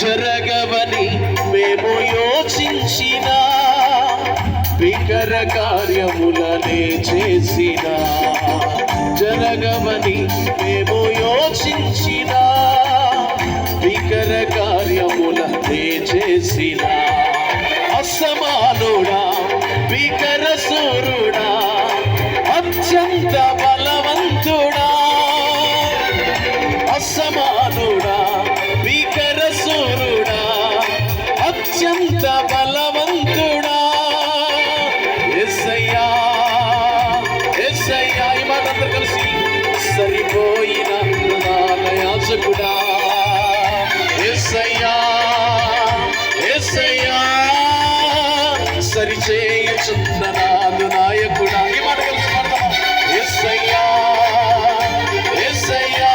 జరగవని మేము యోచించిన భీకర కార్యములనే చేసిన, జరగవని మేము యోచించిన భీకర కార్యములనే చేసిన, అసమానుడా భీకర సూరుడా అత్యంత బలవంతుడా, అసమానుడా భీకర సూరుడా అత్యంత బలవంతుడా, యేసయ్యా యేసయ్యా. ఈ మాట అందరూ కలిసి, సరిపోయిన నాయాజకుడా యేసయ్యా యేసయ్యా, సరిచేయుచున్న నాదు నాయకుడా. ఈ మాట కలిసి పాడదాం. యేసయ్యా యేసయ్యా,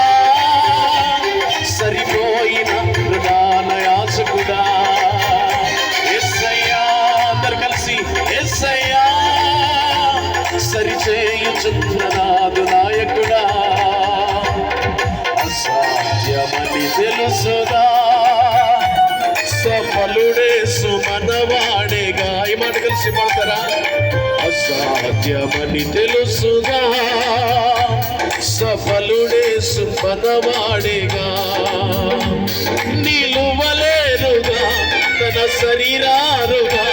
సరిపోయిన నాయాజకుడా యేసయ్యా. అందరూ కలిసి యేసయ్యా, సరిచేయుచున్న నాదు నాయకుడా. అసాధ్యమని తెలుసుదా సఫలుడేసు మనవాడేగా. ఈ మాట కలిసి పడతారా? అసాధ్యమని తెలుసుగా సఫలుడేసు మనవాడేగా, నిలువలేరుగా తన శరీరారుగా